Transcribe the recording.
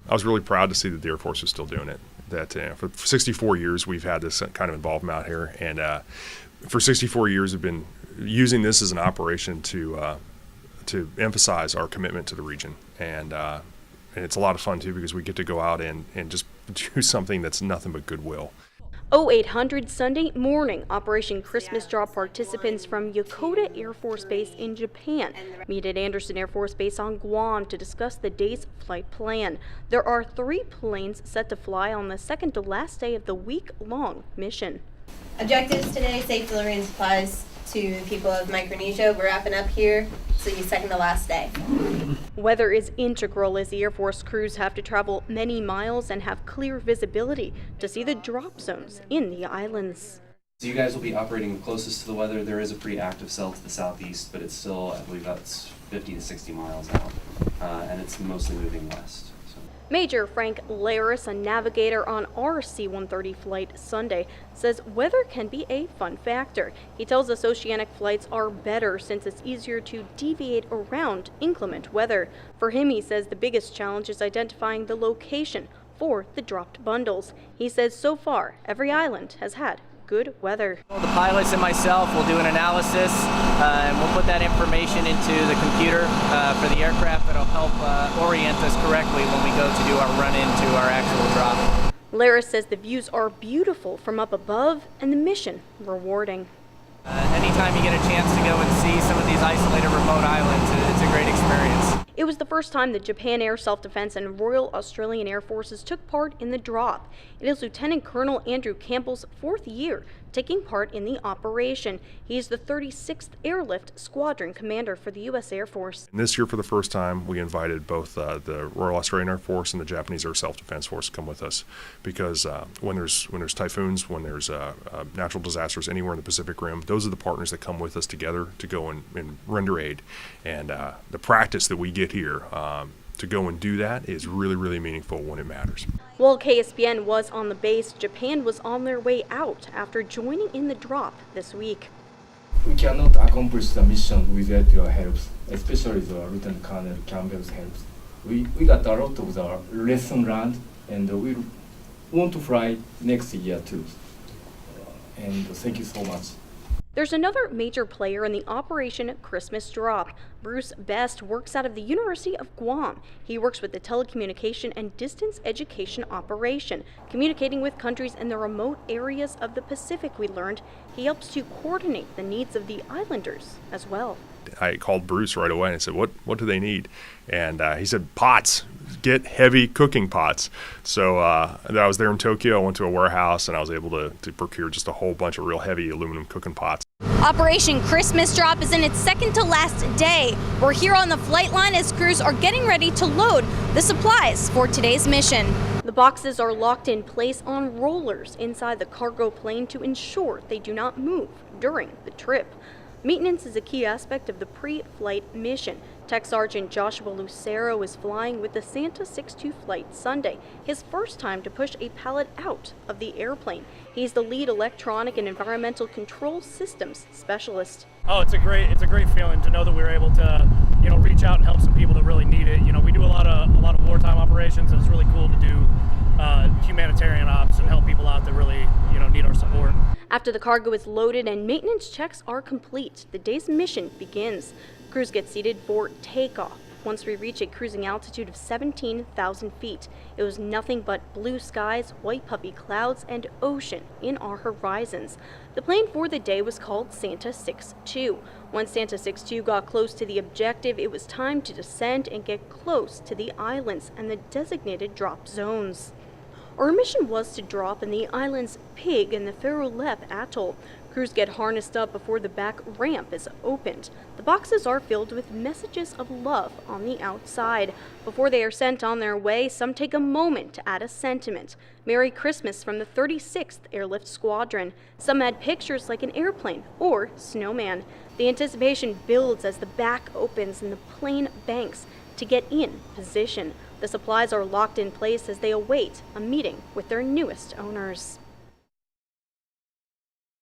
I was really proud to see that the Air Force was still doing it. That for 64 years we've had this kind of involvement out here, and for 64 years we've been using this as an operation to emphasize our commitment to the region, and it's a lot of fun too because we get to go out and just do something that's nothing but goodwill. 0800 Sunday morning, Operation Christmas Drop participants from Yokota Air Force Base in Japan meet at Anderson Air Force Base on Guam to discuss the day's flight plan. There are 3 planes set to fly on the second to last day of the week-long mission. Objectives today: safe delivery and supplies to the people of Micronesia. We're wrapping up here, so you second to last day. Weather is integral as the Air Force crews have to travel many miles and have clear visibility to see the drop zones in the islands. So you guys will be operating closest to the weather. There is a pretty active cell to the southeast, but it's still, I believe that's 50 to 60 miles out, and it's mostly moving west. Major Frank Laris, a navigator on our C-130 flight Sunday, says weather can be a fun factor. He tells us oceanic flights are better since it's easier to deviate around inclement weather. For him, he says the biggest challenge is identifying the location for the dropped bundles. He says so far, every island has had good weather. The pilots and myself will do an analysis and we'll put that information into the computer for the aircraft that'll help orient us correctly when we go to do our run into our actual drop. Laris says the views are beautiful from up above and the mission rewarding. Anytime you get a chance to go and see some of these isolated remote islands, it's a great experience. It was the first time the Japan Air Self-Defense and Royal Australian Air Forces took part in the drop. It is Lieutenant Colonel Andrew Campbell's 4th year taking part in the operation. He is the 36th Airlift Squadron Commander for the U.S. Air Force. And this year, for the first time, we invited both the Royal Australian Air Force and the Japanese Air Self-Defense Force to come with us, because when there's typhoons, when there's natural disasters anywhere in the Pacific Rim, those are the partners that come with us together to go and render aid. And the practice that we get here to go and do that is really, really meaningful when it matters. While KSBN was on the base, Japan was on their way out after joining in the drop this week. We cannot accomplish the mission without your help, especially the Lieutenant Colonel Campbell's help. We got a lot of the lesson learned, and we want to fly next year too. And thank you so much. There's another major player in the Operation Christmas Drop. Bruce Best works out of the University of Guam. He works with the telecommunication and distance education operation, communicating with countries in the remote areas of the Pacific, we learned. He helps to coordinate the needs of the islanders as well. I called Bruce right away and I said, what do they need? And he said, pots. Get heavy cooking pots. So I was there in Tokyo. I went to a warehouse and I was able to procure just a whole bunch of real heavy aluminum cooking pots. Operation Christmas Drop is in its second to last day. We're here on the flight line as crews are getting ready to load the supplies for today's mission. The boxes are locked in place on rollers inside the cargo plane to ensure they do not move during the trip. Maintenance is a key aspect of the pre-flight mission. Tech Sergeant Joshua Lucero is flying with the Santa 6-2 flight Sunday, his first time to push a pallet out of the airplane. He's the lead electronic and environmental control systems specialist. Oh, it's a great feeling to know that we were able to, reach out and help some people that really need it. We do a lot of wartime operations, and it's really cool to do humanitarian ops and help people out that really, need our support. After the cargo is loaded and maintenance checks are complete, the day's mission begins. Crews get seated for takeoff. Once we reach a cruising altitude of 17,000 feet, it was nothing but blue skies, white puffy clouds, and ocean in our horizons. The plane for the day was called Santa 6-2. Once Santa 6-2 got close to the objective, it was time to descend and get close to the islands and the designated drop zones. Our mission was to drop in the islands Pig and the Ferrolep Atoll. Crews get harnessed up before the back ramp is opened. The boxes are filled with messages of love on the outside. Before they are sent on their way, some take a moment to add a sentiment. Merry Christmas from the 36th Airlift Squadron. Some add pictures like an airplane or snowman. The anticipation builds as the back opens and the plane banks to get in position. The supplies are locked in place as they await a meeting with their newest owners.